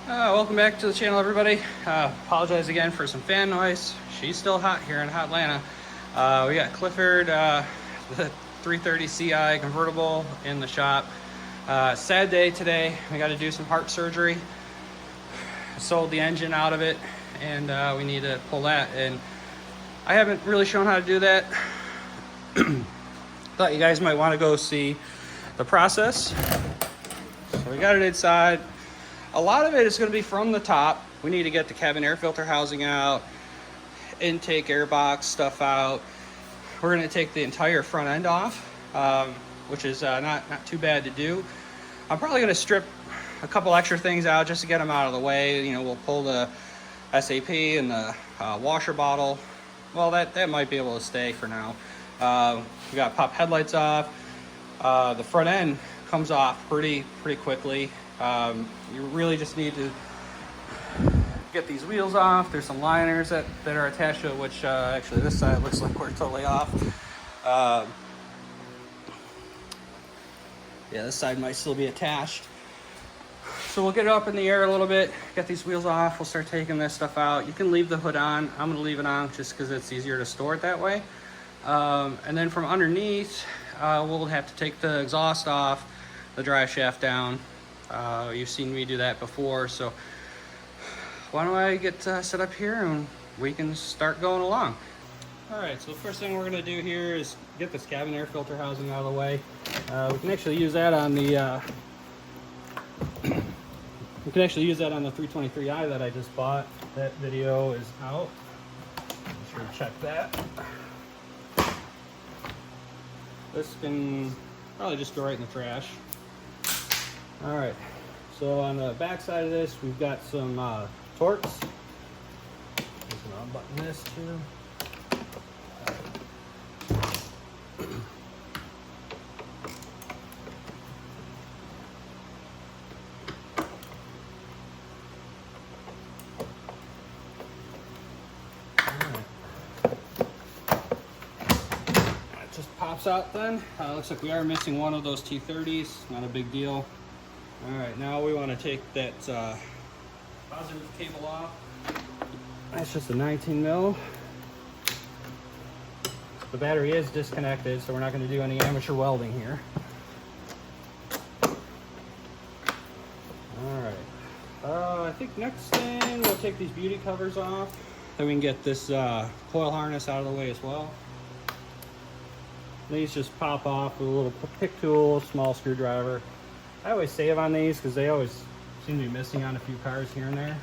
Welcome back to the channel, everybody. Apologize again for some fan noise. She's still hot here in Atlanta. We got Clifford, the 330 CI convertible in the shop. Sad day today. We got to do some heart surgery. Sold the engine out of it, and we need to pull that. And I haven't really shown how to do that. Thought you guys might want to go see the process. So we got it inside. A lot of it is going to be from the top. We need to get the cabin air filter housing out, intake air box stuff out. We're going to take the entire front end off, which is not too bad to do. I'm probably going to strip a couple extra things out just to get them out of the way. You know, we'll pull the SAP and the washer bottle. Well, that might be able to stay for now. We got pop headlights off. The front end comes off pretty quickly. You really just need to get these wheels off. There's some liners that are attached to it, which actually this side looks like we're totally off. Yeah, this side might still be attached. So we'll get it up in the air a little bit, get these wheels off, we'll start taking this stuff out. You can leave the hood on. I'm gonna leave it on just because it's easier to store it that way. And then from underneath, we'll have to take the exhaust off, the drive shaft down. You've seen me do that before, so why don't I get set up here and we can start going along. Alright, so the first thing we're going to do here is get this cabin air filter housing out of the way. We can actually use that on the 323i that I just bought. That video is out. Be sure to check that. This can probably just go right in the trash. All right, so on the back side of this, we've got some Torx. Just gonna unbutton this too. It just pops out then. Looks like we are missing one of those T30s. Not a big deal. All right, now we want to take that positive cable off. That's just a 19 mil. The battery is disconnected, so we're not going to do any amateur welding here. All right. I think next thing we'll take these beauty covers off. Then we can get this coil harness out of the way as well. These just pop off with a little pick tool, small screwdriver. I always save on these because they always seem to be missing on a few cars here and there.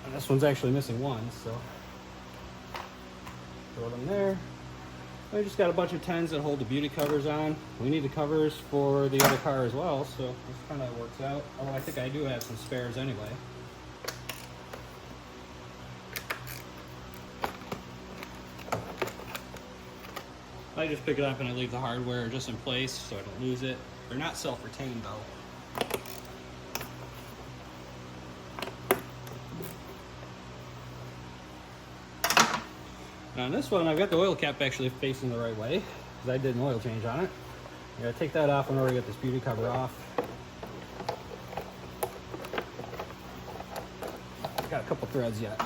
And this one's actually missing one, so throw them there. We just got a bunch of 10s that hold the beauty covers on. We need the covers for the other car as well, so this kind of works out. Although I think I do have some spares anyway. I just pick it up and I leave the hardware just in place so I don't lose it. They're not self-retained though. Now on this one, I've got the oil cap actually facing the right way because I did an oil change on it. I gotta take that off in order to get this beauty cover off. Got a couple threads yet.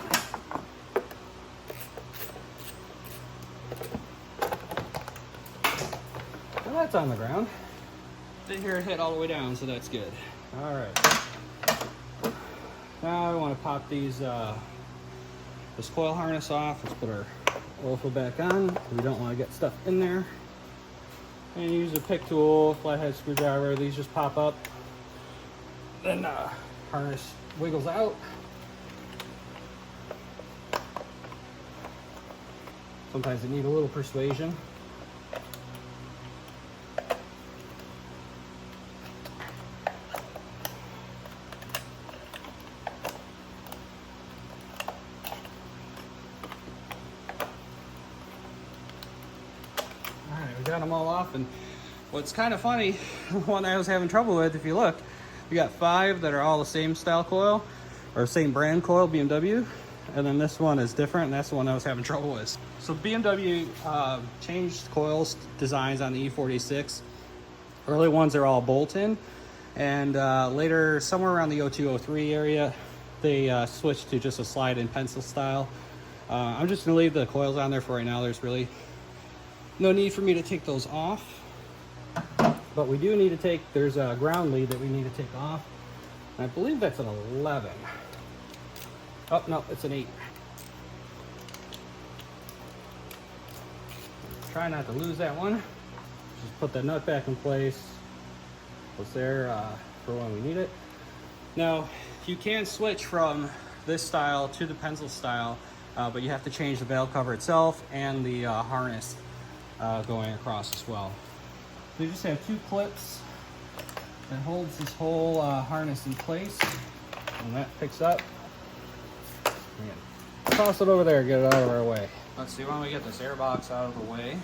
Well, that's on the ground. Didn't hear it hit all the way down, so that's good. All right. Now I want to pop these this coil harness off. Let's put our oil fill back on. We don't want to get stuff in there. And use a pick tool, flathead screwdriver. These just pop up. Then harness wiggles out. Sometimes they need a little persuasion. Got them all off, and what's kind of funny, the one I was having trouble with, if you look, we got 5 that are all the same style coil or same brand coil, BMW, and then this one is different, and that's the one I was having trouble with. So BMW changed coils designs on the E46. Early ones are all bolt-in. And later, somewhere around the 0203 area, they switched to just a slide-in pencil style. I'm just gonna leave the coils on there for right now. There's really no need for me to take those off. But we do need to take, there's a ground lead that we need to take off. And I believe that's an 11. Oh, no, it's an 8. Try not to lose that one. Just put that nut back in place. It's there for when we need it. Now, you can switch from this style to the pencil style, but you have to change the valve cover itself and the harness going across as well. So you just have 2 clips that holds this whole harness in place. When that picks up, toss it over there, get it out of our way. Let's see, why don't we get this air box out of the way.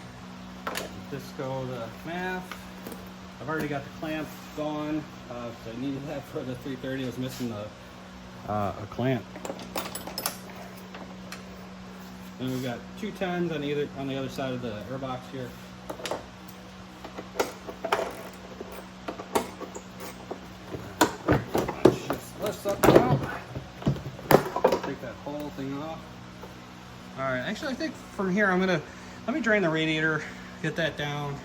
Disco the MAF. I've already got the clamp going. I needed that for the 330. I was missing a clamp. Then we've got 2 10s on the other side of the air box here. Just lifts up now. Take that whole thing off. All right, actually I think from here let me drain the radiator, get that down,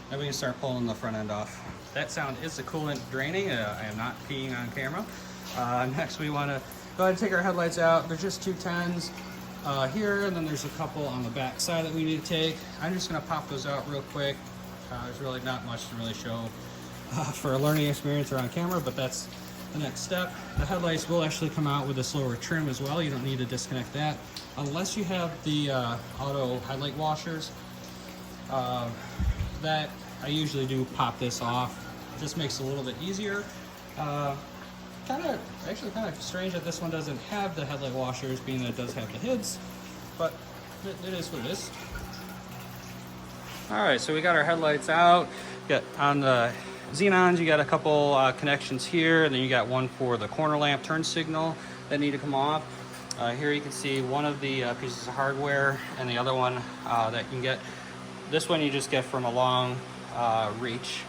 then we can start pulling the front end off. That sound is the coolant draining. I am not peeing on camera. Next we want to go ahead and take our headlights out. They're just 2 10s here, and then there's a couple on the back side that we need to take. I'm just going to pop those out real quick. There's really not much to really show for a learning experience or on camera, but that's the next step. The headlights will actually come out with a slower trim as well. You don't need to disconnect that unless you have the auto headlight washers. That I usually do pop this off. It just makes it a little bit easier. Kind of strange that this one doesn't have the headlight washers, being that it does have the HIDs, but it is what it is. All right, so we got our headlights out. Got on the Xenons, you got a couple connections here, and then you got one for the corner lamp turn signal that need to come off. Here you can see one of the pieces of hardware, and the other one that you can get. This one you just get from a long reach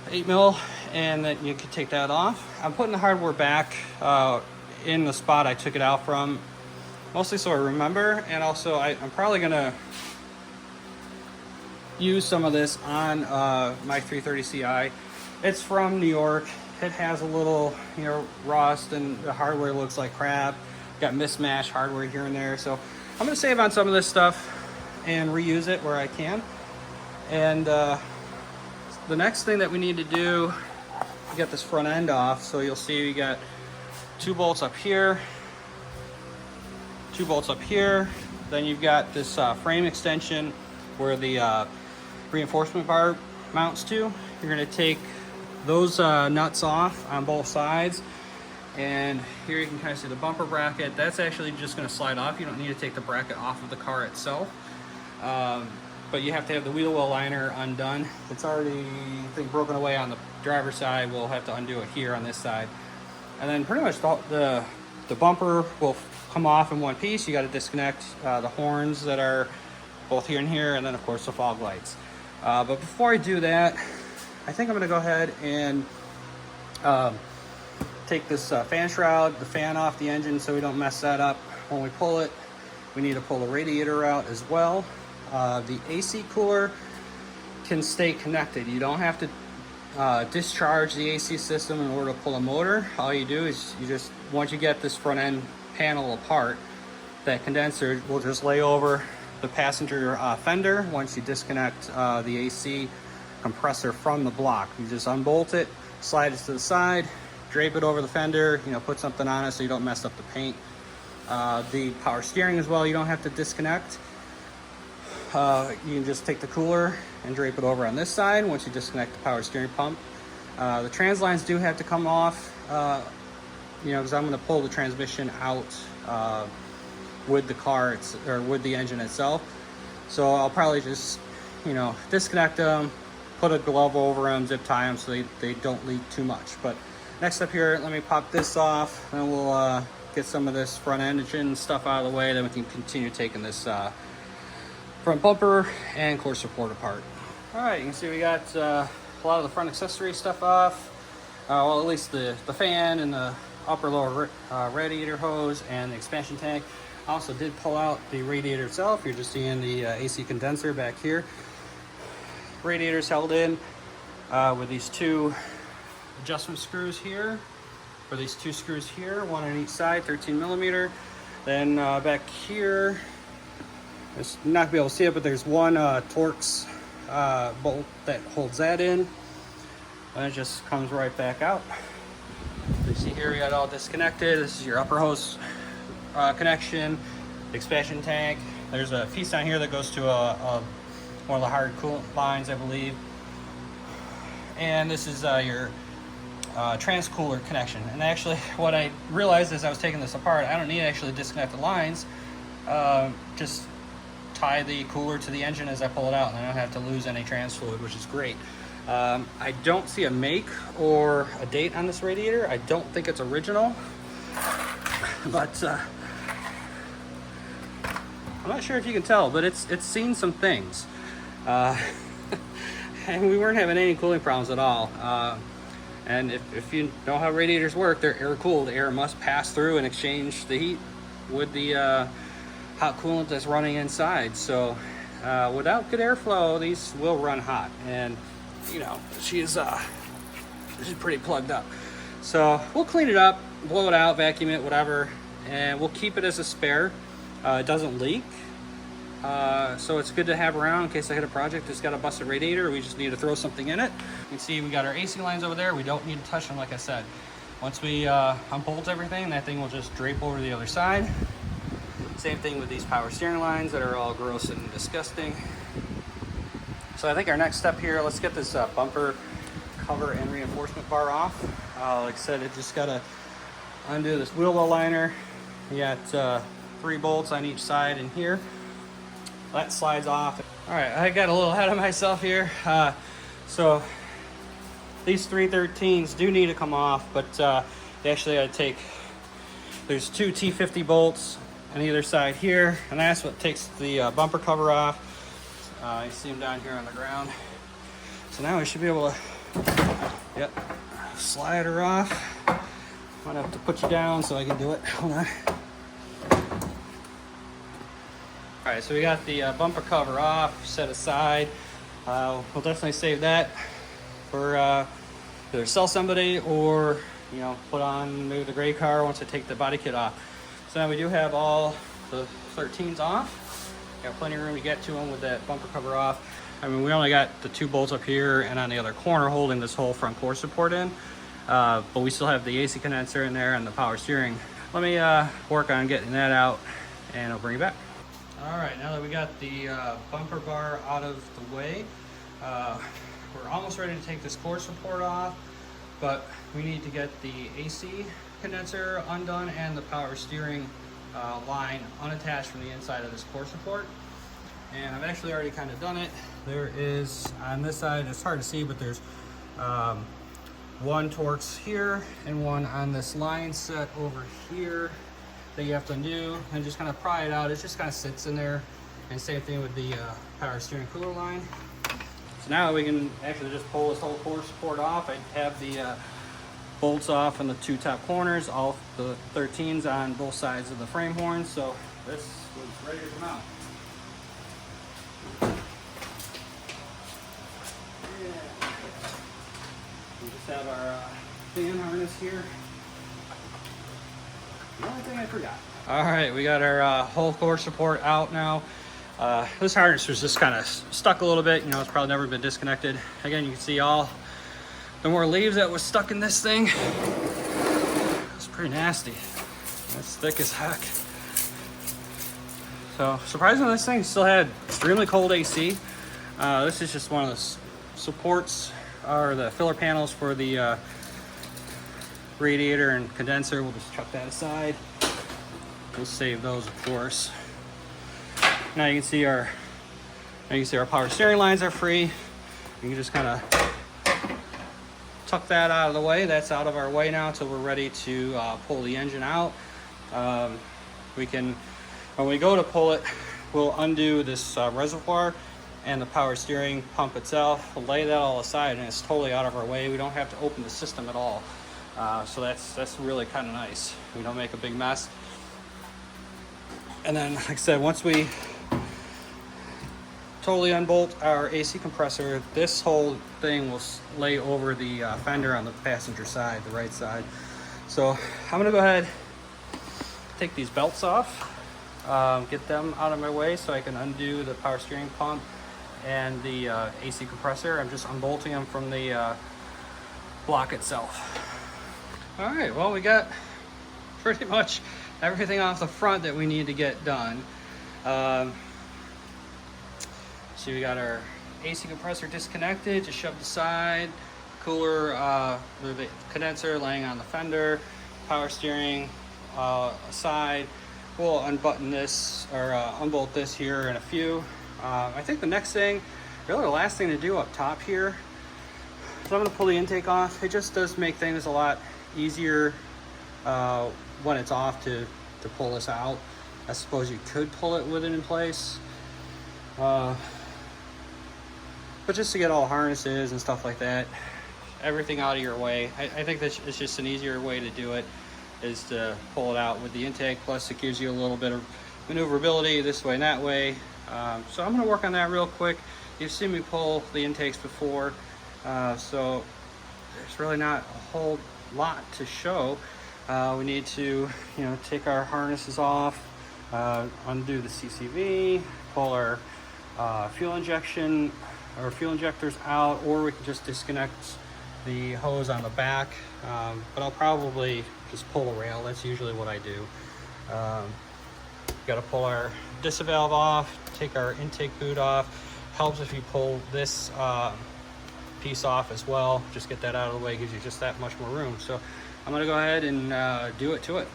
8mm, and then you can take that off. I'm putting the hardware back in the spot I took it out from, mostly so I remember, and also I'm probably gonna use some of this on my 330 Ci. It's from New York. It has a little, rust, and the hardware looks like crap. Got mismatched hardware here and there, so I'm gonna save on some of this stuff and reuse it where I can. And the next thing that we need to do to get this front end off, so you'll see we got 2 bolts up here, 2 bolts up here, then you've got this frame extension where the reinforcement bar mounts to. You're going to take those nuts off on both sides, and here you can kind of see the bumper bracket. That's actually just going to slide off. You don't need to take the bracket off of the car itself. But you have to have the wheel well liner undone. It's already, I think, broken away on the driver's side. We'll have to undo it here on this side. And then pretty much the bumper will come off in one piece. You got to disconnect the horns that are both here and here, and then of course the fog lights. But before I do that, I think I'm going to go ahead and take this fan shroud, the fan off the engine, so we don't mess that up when we pull it. We need to pull the radiator out as well. The AC cooler can stay connected. You don't have to discharge the AC system in order to pull a motor. All you do is once you get this front end panel apart, that condenser will just lay over the passenger fender. Once you disconnect the AC compressor from the block, you just unbolt it, slide it to the side, drape it over the fender, put something on it so you don't mess up the paint. The power steering as well, you don't have to disconnect. You can just take the cooler and drape it over on this side once you disconnect the power steering pump. The trans lines do have to come off, because I'm going to pull the transmission out with the car, or with the engine itself. So I'll probably just, disconnect them, put a glove over them, zip tie them so they don't leak too much. But next up here, let me pop this off, and we'll get some of this front engine stuff out of the way, then we can continue taking this front bumper and core support apart. All right, you can see we got a lot of the front accessory stuff off. Well, at least the fan and the upper lower radiator hose and the expansion tank. I also did pull out the radiator itself. You're just seeing the AC condenser back here. Radiator's held in with these two adjustment screws here, or these two screws here, one on each side, 13 millimeter. Then back here, you're not gonna be able to see it, but there's one Torx bolt that holds that in, and it just comes right back out. You see here we got all disconnected. This is your upper hose connection, expansion tank. There's a piece on here that goes to one of the hard coolant lines, I believe. And this is your trans-cooler connection. And actually, what I realized as I was taking this apart, I don't need to actually disconnect the lines. Just tie the cooler to the engine as I pull it out, and I don't have to lose any trans fluid, which is great. I don't see a make or a date on this radiator. I don't think it's original, but I'm not sure if you can tell, but it's seen some things. And we weren't having any cooling problems at all. And if you know how radiators work, they're air cooled. Air must pass through and exchange the heat with the hot coolant that's running inside. So without good airflow, these will run hot. And you know, she's pretty plugged up. So we'll clean it up, blow it out, vacuum it, whatever, and we'll keep it as a spare. It doesn't leak. So it's good to have around in case I hit a project that's got a busted radiator. We just need to throw something in it. You can see we got our AC lines over there. We don't need to touch them, like I said. Once we unbolt everything, that thing will just drape over to the other side. Same thing with these power steering lines that are all gross and disgusting. So I think our next step here, let's get this bumper cover and reinforcement bar off. Like I said, it just got to undo this wheel well liner. You got 3 bolts on each side in here. That slides off. All right, I got a little ahead of myself here. So these 313s do need to come off, but they actually got to take, there's 2 T50 bolts on either side here, and that's what takes the bumper cover off. You see them down here on the ground. So now we should be able to, slide her off. Might have to put you down so I can do it. Hold on. All right, so we got the bumper cover off, set aside. We'll definitely save that for either sell somebody or, you know, put on maybe the gray car once I take the body kit off. So now we do have all the 13s off. Got plenty of room to get to them with that bumper cover off. I mean, we only got the 2 bolts up here and on the other corner holding this whole front core support in. But we still have the AC condenser in there and the power steering. Let me work on getting that out and I'll bring you back. All right, now that we got the bumper bar out of the way, we're almost ready to take this core support off, but we need to get the AC condenser undone and the power steering line unattached from the inside of this core support. And I've actually already kind of done it. There is, on this side, it's hard to see, but there's 1 Torx here and 1 on this line set over here that you have to undo and just kind of pry it out. It just kind of sits in there. And same thing with the power steering cooler line. So now we can actually just pull this whole core support off. I have the bolts off on the 2 top corners, all the 13s on both sides of the frame horn. So this was ready to come out. Yeah. We just have our fan harness here. The only thing I forgot. All right, we got our whole core support out now. This harness was just kind of stuck a little bit. You know, it's probably never been disconnected. Again, you can see all the more leaves that was stuck in this thing. It's pretty nasty. It's thick as heck. So surprisingly, this thing still had extremely cold AC. This is just one of the supports or the filler panels for the radiator and condenser. We'll just chuck that aside. We'll save those, of course. Now you can see our power steering lines are free. You can just kind of tuck that out of the way. That's out of our way now until we're ready to pull the engine out. We can, when we go to pull it, we'll undo this reservoir and the power steering pump itself. We'll lay that all aside, and it's totally out of our way. We don't have to open the system at all. So that's really kind of nice. We don't make a big mess. And then, like I said, once we totally unbolt our AC compressor, this whole thing will lay over the fender on the passenger side, the right side. So I'm gonna go ahead, take these belts off, get them out of my way so I can undo the power steering pump and the AC compressor. I'm just unbolting them from the block itself. All right, well, we got pretty much everything off the front that we need to get done. So we got our AC compressor disconnected, just shoved aside, cooler, the condenser laying on the fender, power steering aside. We'll unbutton this, or unbolt this here in a few. I think the next thing, really the last thing to do up top here, so I'm gonna pull the intake off. It just does make things a lot easier when it's off to pull this out. I suppose you could pull it with it in place. But just to get all harnesses and stuff like that, everything out of your way, I think that it's just an easier way to do it, is to pull it out with the intake. Plus it gives you a little bit of maneuverability this way and that way. So I'm gonna work on that real quick. You've seen me pull the intakes before, so there's really not a whole lot to show. We need to, take our harnesses off, undo the CCV, pull our fuel injection or fuel injectors out, or we can just disconnect the hose on the back. But I'll probably just pull the rail. That's usually what I do. Got to pull our DISA valve off, take our intake boot off. Helps if you pull this piece off as well. Just get that out of the way, gives you just that much more room. So I'm gonna go ahead and do it to it.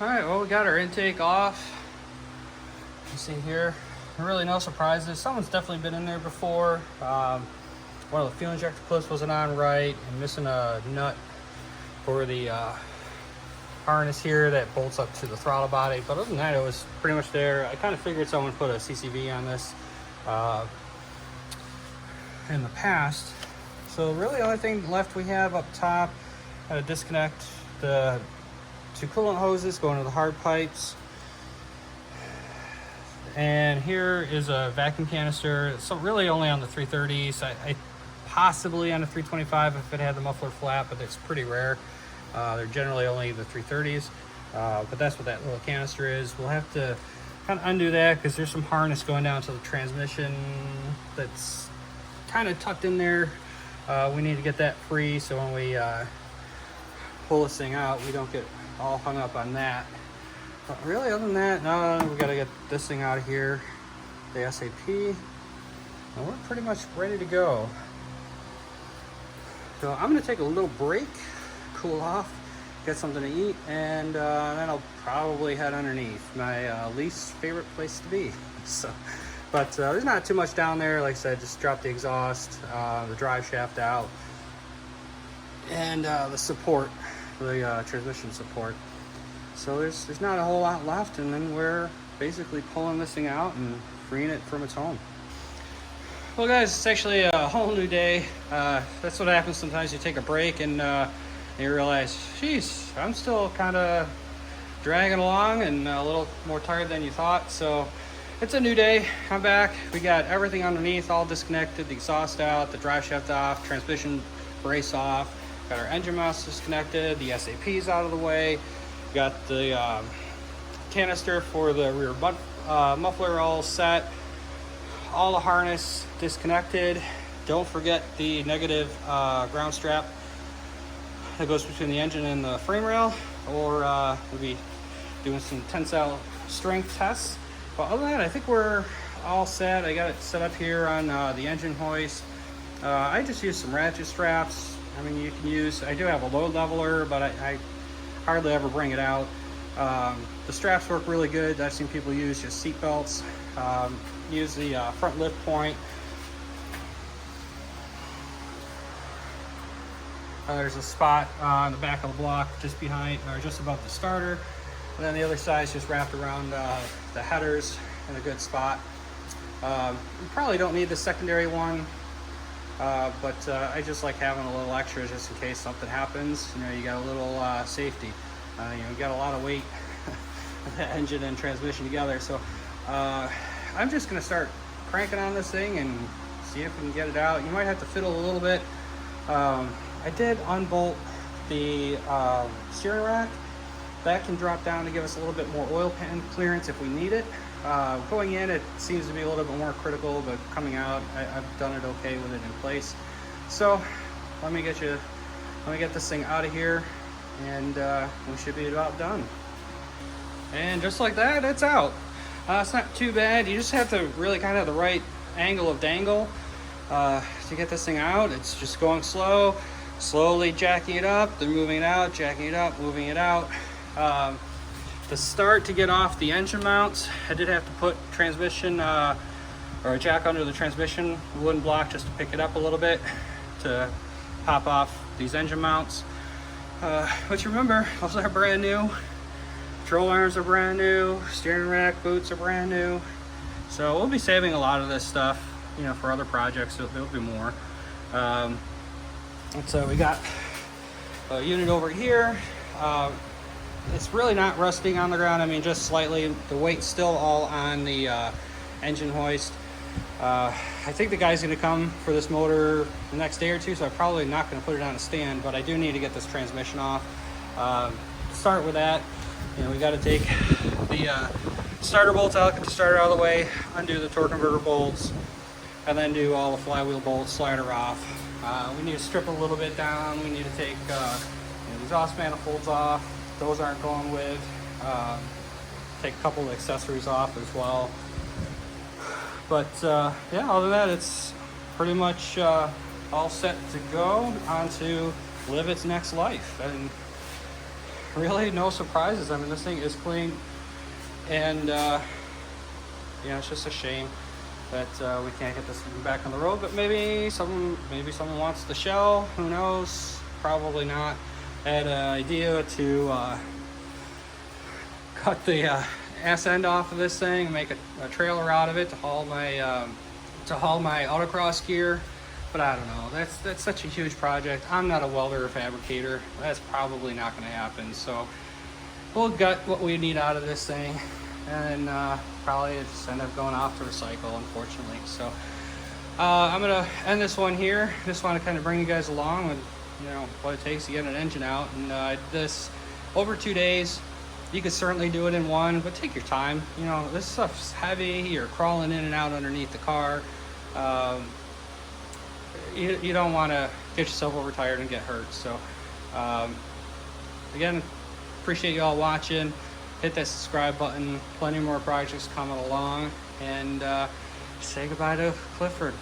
All right, well, we got our intake off. You see here, really no surprises. Someone's definitely been in there before. One of the fuel injector clips wasn't on right, and missing a nut for the harness here that bolts up to the throttle body. But other than that, it was pretty much there. I kind of figured someone put a CCV on this in the past. So really the only thing left we have up top, to disconnect the two coolant hoses going to the hard pipes. And here is a vacuum canister. So really only on the 330s. I possibly on the 325 if it had the muffler flat, but it's pretty rare. They're generally only the 330s. But that's what that little canister is. We'll have to kind of undo that because there's some harness going down to the transmission that's kind of tucked in there. We need to get that free so when we pull this thing out, we don't get all hung up on that. But really, other than that, no, we got to get this thing out of here, the SAP, and we're pretty much ready to go. So I'm going to take a little break, cool off, get something to eat, and then I'll probably head underneath, my least favorite place to be. So, but there's not too much down there. Like I said, just drop the exhaust, the drive shaft out, and the support, the transmission support. So there's not a whole lot left, and then we're basically pulling this thing out and freeing it from its home. Well guys, it's actually a whole new day. That's what happens sometimes. You take a break and you realize, geez, I'm still kind of dragging along and a little more tired than you thought. So it's a new day. I'm back. We got everything underneath all disconnected, the exhaust out, the drive shaft off, transmission brace off, got our engine mounts disconnected, the SAP's out of the way, got the canister for the rear muffler all set, all the harness disconnected. Don't forget the negative ground strap that goes between the engine and the frame rail, or we'll be doing some tensile strength tests. But other than that, I think we're all set. I got it set up here on the engine hoist. I just used some ratchet straps. I mean, you can use, I do have a load leveler, but I hardly ever bring it out. The straps work really good. I've seen people use just seat belts. Use the front lift point. There's a spot on the back of the block just behind, or just above the starter. And then the other side is just wrapped around the headers in a good spot. You probably don't need the secondary one, but I just like having a little extra just in case something happens. You know, you got a little safety. You know, you got a lot of weight, the engine and transmission together. So I'm just gonna start cranking on this thing and see if we can get it out. You might have to fiddle a little bit. I did unbolt the steering rack. That can drop down to give us a little bit more oil pan clearance if we need it. Going in, it seems to be a little bit more critical, but coming out, I've done it okay with it in place. So let me get this thing out of here, and we should be about done. And just like that, it's out. It's not too bad. You just have to really kind of have the right angle of dangle to get this thing out. It's just going slow, slowly jacking it up, then moving it out, jacking it up, moving it out. To start, to get off the engine mounts, I did have to put transmission or a jack under the transmission wooden block just to pick it up a little bit to pop off these engine mounts. But you remember, those are brand new. Control arms are brand new. Steering rack, boots are brand new. So we'll be saving a lot of this stuff, you know, for other projects. There'll be more. And so we got a unit over here. It's really not rusting on the ground. I mean, just slightly. The weight's still all on the engine hoist. I think the guy's gonna come for this motor the next day or two, so I'm probably not gonna put it on a stand, but I do need to get this transmission off. Start with that. You know, we gotta take the starter bolts out, get the starter out of the way, undo the torque converter bolts, and then do all the flywheel bolts, slide her off. We need to strip a little bit down. We need to take you know, the exhaust manifolds off. Those aren't going with. Take a couple of accessories off as well. But yeah, other than that, it's pretty much all set to go on to live its next life. And really no surprises. I mean, this thing is clean, and you know, it's just a shame that we can't get this thing back on the road. But maybe someone wants the shell. Who knows? Probably not. I had an idea to cut the ass end off of this thing, make a trailer out of it to haul my autocross gear. But I don't know. That's such a huge project. I'm not a welder or fabricator. That's probably not going to happen. So we'll gut what we need out of this thing, and probably just end up going off to recycle, unfortunately. So I'm gonna end this one here. Just want to kind of bring you guys along with, you know, what it takes to get an engine out. And this over 2 days. You could certainly do it in one, but take your time. You know, this stuff's heavy. You're crawling in and out underneath the car. You don't want to get yourself overtired and get hurt. So again, appreciate you all watching. Hit that subscribe button. Plenty more projects coming along. And say goodbye to Clifford.